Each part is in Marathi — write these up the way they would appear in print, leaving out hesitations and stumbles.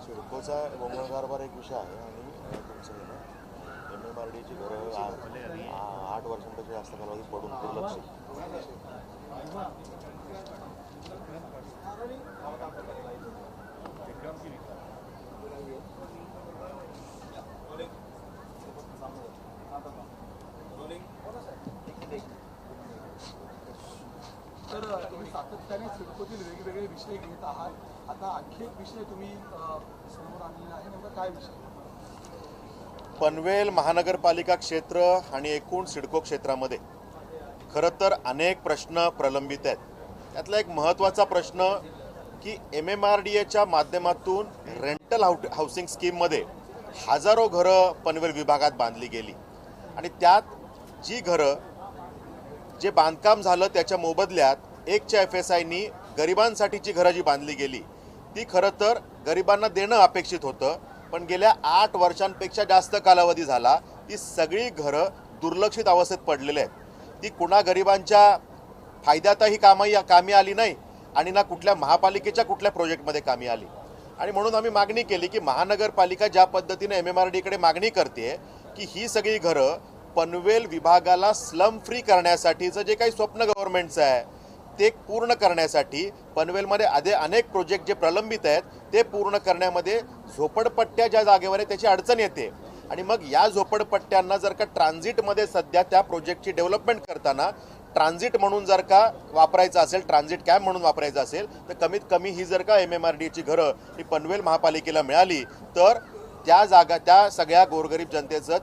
सिडकोचा गोंधळकारभार एक विषय आहे आणि तुमचं हे ना MMRDची घरं 8 वर्षांपेक्षा जास्त कालावधी पडून दुर्लक्षित. तर तुम्ही सातत्याने सिडकोतील वेगवेगळे विषय घेत आहात. आता आणखी एक विषय तुम्ही समोर आणलेला आहे, नेमका काय विषय? पनवेल महानगरपालिका क्षेत्र आणि एकूण सिडको क्षेत्रामध्ये खरं तर अनेक प्रश्न प्रलंबित आहेत. त्यातला एक महत्त्वाचा प्रश्न की MMRDAच्या माध्यमातून रेंटल हाऊसिंग स्कीममध्ये हजारो घरं पनवेल विभागात बांधली गेली आणि त्यात जी घरं जे बांधकाम झालं त्याच्या मोबदल्यात 1च्या FSIनी गरिबांसाठीची घरं जी बांधली गेली ती खरं तर गरिबांना देणं अपेक्षित होतं, पण गेल्या 8 वर्षांपेक्षा जास्त कालावधी झाला ती सगळी घरं दुर्लक्षित अवस्थेत पडलेली आहेत. ती कुणा गरिबांच्या फायद्यातही कामी आली नाही आणि ना कुठल्या महापालिकेच्या कुठल्या प्रोजेक्टमध्ये कामी आली. आणि म्हणून आम्ही मागणी केली की महानगरपालिका ज्या पद्धतीने MMRDकडे मागणी करते की ही सगळी घरं पनवेल विभागाला स्लम फ्री करण्यासाठीचं जे काही स्वप्न गव्हर्नमेंटचं आहे ते पूर्ण करण्यासाठी पनवेलमध्ये अनेक प्रोजेक्ट जे प्रलंबित आहेत ते पूर्ण करण्यामध्ये झोपडपट्ट्या ज्या जागेवर आहे त्याची अडचण येते. आणि मग या झोपडपट्ट्यांना जर का ट्रान्झिटमध्ये सध्या त्या प्रोजेक्टची डेव्हलपमेंट करताना ट्रान्झिट म्हणून जर का वापरायचं असेल, ट्रान्झिट कॅम्प म्हणून वापरायचं असेल तर कमीत कमी ही जर का MMRDAची घरं ही पनवेल महापालिकेला मिळाली तर त्या सगळ्या गोरगरीब जनतेचं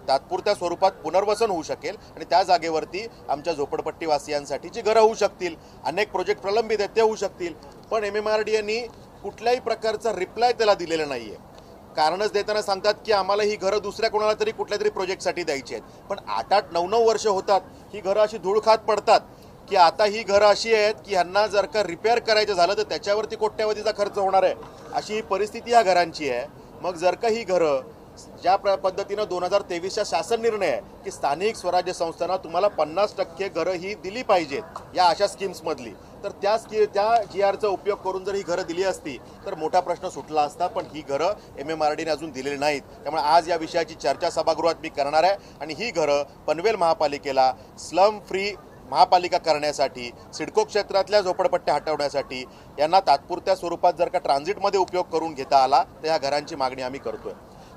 तात्पुरत्या स्वरूपात पुनर्वसन होऊ शकेल आणि त्या जागेवरती आमच्या झोपडपट्टीवासियांसाठीची घरं होऊ शकतील. अनेक प्रोजेक्ट प्रलंबित आहेत ते होऊ शकतील, पण MMRDAनी कुठल्याही प्रकारचा रिप्लाय त्याला दिलेला नाही आहे. कारणच देताना सांगतात की आम्हाला ही घरं दुसऱ्या कोणाला तरी कुठल्या तरी प्रोजेक्टसाठी द्यायची आहेत, पण 8-8, 9-9 वर्ष होतात ही घरं अशी धूळ खात पडतात की आता ही घरं अशी आहेत की ह्यांना जर का रिपेअर करायचं झालं तर त्याच्यावरती कोट्यावधीचा खर्च होणार आहे. अशी ही परिस्थिती ह्या घरांची आहे. मग जर का ही घरं ज्या पद्धतीनं 2023च्या शासन निर्णय आहे की स्थानिक स्वराज्य संस्थांना तुम्हाला 50% घरं ही दिली पाहिजेत या अशा स्कीम्समधली, तर त्या GRचा उपयोग करून जर ही घरं दिली असती तर मोठा प्रश्न सुटला असता, पण ही घरं MMRDAने अजून दिलेली नाहीत. त्यामुळे आज या विषयाची चर्चा सभागृहात मी करणार आहे आणि ही घरं पनवेल महापालिकेला स्लम फ्री महापालिका करण्यासाठी, सिडको क्षेत्रातल्या झोपडपट्ट्या हटवण्यासाठी यांना तात्पुरत्या स्वरूपात जर का ट्रान्झिटमध्ये उपयोग करून घेता आला तर ह्या घरांची मागणी आम्ही करतोय.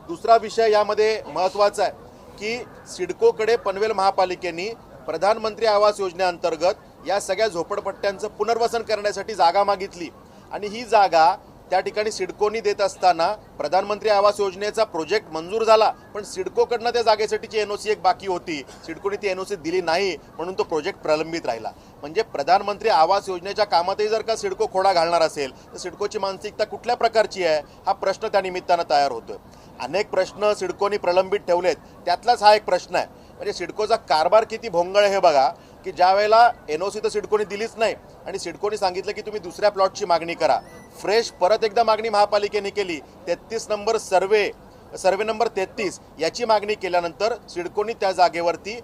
दुसरा विषय यामध्ये महत्त्वाचा आहे की सिडकोकडे पनवेल महापालिकेने प्रधानमंत्री आवास योजनेअंतर्गत या सगळ्या झोपडपट्ट्यांचं पुनर्वसन करण्यासाठी जागा मागितली आणि ही जागा त्या ठिकाणी सिडकोनी देत असताना प्रधानमंत्री आवास योजनेचा प्रोजेक्ट मंजूर झाला, पण सिडकोकडनं त्या जागेसाठीची NOC एक बाकी होती. सिडकोने ती NOC दिली नाही म्हणून तो प्रोजेक्ट प्रलंबित राहिला. म्हणजे प्रधानमंत्री आवास योजनेच्या कामातही जर का सिडको खोडा घालणार असेल तर सिडकोची मानसिकता कुठल्या प्रकारची आहे हा प्रश्न त्या निमित्तानं तयार होतोय. अनेक प्रश्न सिडकोनी प्रलंबित ठेवलेत, त्यातलाच हा एक प्रश्न आहे. म्हणजे सिडकोचा कारभार किती भोंगळ हे बघा की ज्या वेळेला NOC तर सिडकोने दिलीच नाही आणि सिडकोने सांगितलं की तुम्ही दुसऱ्या प्लॉटची मागणी करा. फ्रेश परत एकदा मागणी महापालिकेने केली. 33 नंबर सर्वे नंबर 33 याची मागणी केल्यानंतर सिडकोनी त्या जागेवरती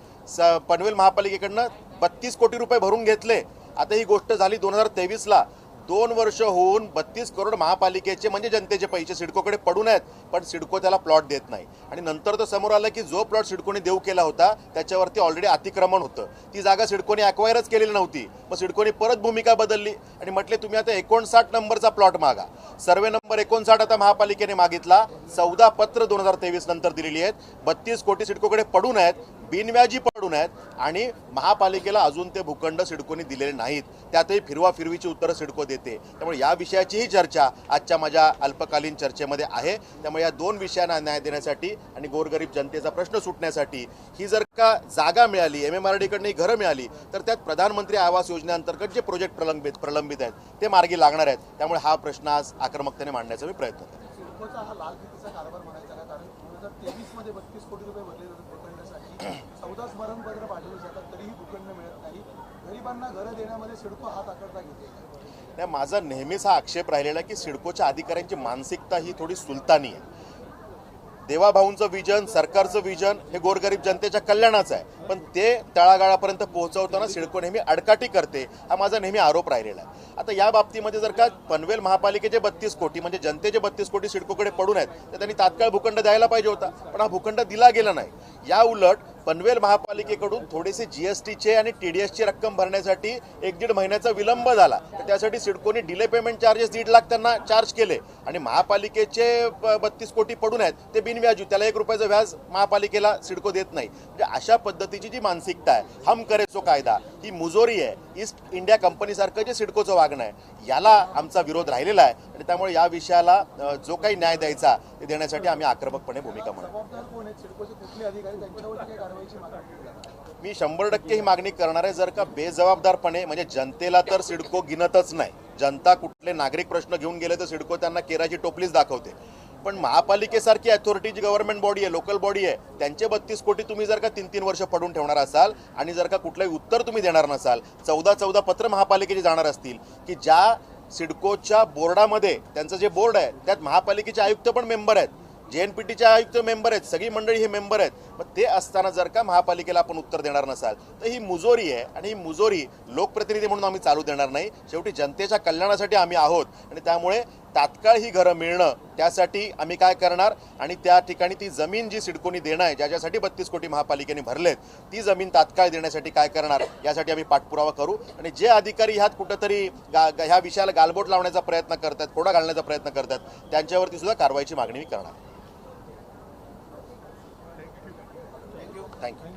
पनवेल महापालिकेकडनं 32 कोटी रुपये भरून घेतले. आता ही गोष्ट झाली 2023ला. 2 वर्ष होऊन 32 करोड महापालिकेचे म्हणजे जनतेचे पैसे सिडकोकडे पडून आहेत, पण सिडको त्याला प्लॉट देत नाही. आणि नंतर तर समोर आलं की जो प्लॉट सिडकोने देऊ केला होता त्याच्यावरती ऑलरेडी अतिक्रमण होतं. ती जागा सिडकोने ॲक्वायरच केलेली नव्हती. मग सिडकोने परत भूमिका बदलली आणि म्हटले तुम्ही आता 59 नंबरचा प्लॉट मागा. सर्वे नंबर 59 आता महापालिकेने मागितला. 14 पत्र 2023 नंतर दिलेली आहेत. 32 कोटी सिडकोकडे पडून आहेत, बिनव्याजी पडून आहेत आणि महापालिकेला अजून ते भूखंड सिडकोने दिलेले नाहीत. त्यातही फिरवाफिरवीची उत्तरं सिडको देते. त्यामुळे या विषयाचीही चर्चा आजच्या माझ्या अल्पकालीन चर्चेमध्ये आहे. त्यामुळे या 2 विषयांना न्याय देण्यासाठी आणि गोरगरीब जनतेचा प्रश्न सुटण्यासाठी ही जर का जागा मिळाली, MMRDकडनं घरं मिळाली तर त्यात प्रधानमंत्री आवास योजनेअंतर्गत जे प्रोजेक्ट प्रलंबित आहेत ते मार्गी लागणार आहेत. त्यामुळे हा प्रश्न आज आक्रमकतेने मांडण्याचा मी प्रयत्न करतो. सिडकोचा हा लाल फितीचा कारभार म्हणायचा का? कारण 2023 मध्ये 32 कोटी रुपये भरले जातात भूखंडासाठी, 14 स्मरणपत्र पाठवले जातात तरीही भूखंड मिळत नाही. गरिबांना घरं देण्यामध्ये सिडको हात आकडता घेते. नाही, माझा नेहमीच हा आक्षेप राहिलेला की सिडकोच्या अधिकाऱ्यांची मानसिकता ही थोडी सुलतानी आहे. देवाभाऊंचं विजन, सरकारचं विजन हे गोरगरीब जनतेच्या कल्याणाचं आहे, पण ते तळागाळापर्यंत पोहोचवताना सिडको नेहमी अडकाटी करते, हा माझा नेहमी आरोप राहिलेला आहे. आता या बाबतीमध्ये जर का पनवेल महापालिकेचे 32 कोटी म्हणजे जनतेचे 32 कोटी सिडकोकडे पडून आहेत, तर त्यांनी तात्काळ भूखंड द्यायला पाहिजे होता, पण हा भूखंड दिला गेला नाही. या उलट पनवेल महापालिकेकडून थोडेसे जीएसटीचे आणि टीडीएसची रक्कम भरण्यासाठी 1-1.5 महिन्याचा विलंब झाला, तर त्यासाठी सिडकोने डिले पेमेंट चार्जेस 1.5 लाख त्यांना चार्ज केले आणि महापालिकेचे 32 कोटी पडून आहेत ते बिनव्याजू, त्याला 1 रुपयाचं व्याज महापालिकेला सिडको देत नाही. म्हणजे अशा पद्धतीची जी मानसिकता आहे, हम करे सो कायदा, ही मुजोरी आहे. ईस्ट इंडिया कंपनीसारखं जे सिडकोचं वागणं आहे, याला आमचा विरोध राहिलेला आहे आणि त्यामुळे या विषयाला जो काही न्याय द्यायचा ते देण्यासाठी आम्ही आक्रमकपणे भूमिका म्हणू. जबाबदार कोण आहेत सिडकोचे कुठले अधिकारी, त्यांच्यावरती काही कारवाईची मागणी केली? मी 100% ही मागणी करणार आहे. जर का बेजबाबदारपणे, म्हणजे जनतेला तर सिडको गिनतच नाही, जनता कुठले नागरिक प्रश्न घेऊन गेले तर सिडको त्यांना केराची टोपलीच दाखवते, पण महापालिकेसारखी अथॉरिटी जी गव्हर्नमेंट बॉडी आहे, लोकल बॉडी आहे, त्यांचे 32 कोटी तुम्ही जर का 3-3 वर्ष पडून ठेवणार असाल आणि जर का कुठलंही उत्तर तुम्ही देणार नसाल, 14 पत्र महापालिकेचे जाणार असतील की ज्या सिडकोच्या बोर्डामध्ये, त्यांचं जे बोर्ड आहे त्यात महापालिकेचे आयुक्त पण मेंबर आहेत, JNPTचे आयुक्त मेंबर आहेत, सगळी मंडळी हे मेंबर आहेत. मग ते असताना जर का महापालिकेला आपण उत्तर देणार नसाल तर ही मुजोरी आहे आणि ही मुजोरी लोकप्रतिनिधी म्हणून आम्ही चालू देणार नाही. शेवटी जनतेच्या कल्याणासाठी आम्ही आहोत आणि त्यामुळे तात्काळ ही घरं मिळणं, त्यासाठी आम्ही काय करणार आणि त्या ठिकाणी ती जमीन जी सिडकोनी देणं आहे, ज्याच्यासाठी 32 कोटी महापालिकेने भरलेत, ती जमीन तात्काळ देण्यासाठी काय करणार यासाठी आम्ही पाठपुरावा करू. आणि जे अधिकारी ह्यात कुठंतरी ह्या विषयाला गालबोट लावण्याचा प्रयत्न करतात, खोडा घालण्याचा प्रयत्न करतात, त्यांच्यावरती सुद्धा कारवाईची मागणी मी करणार. थँक्यू.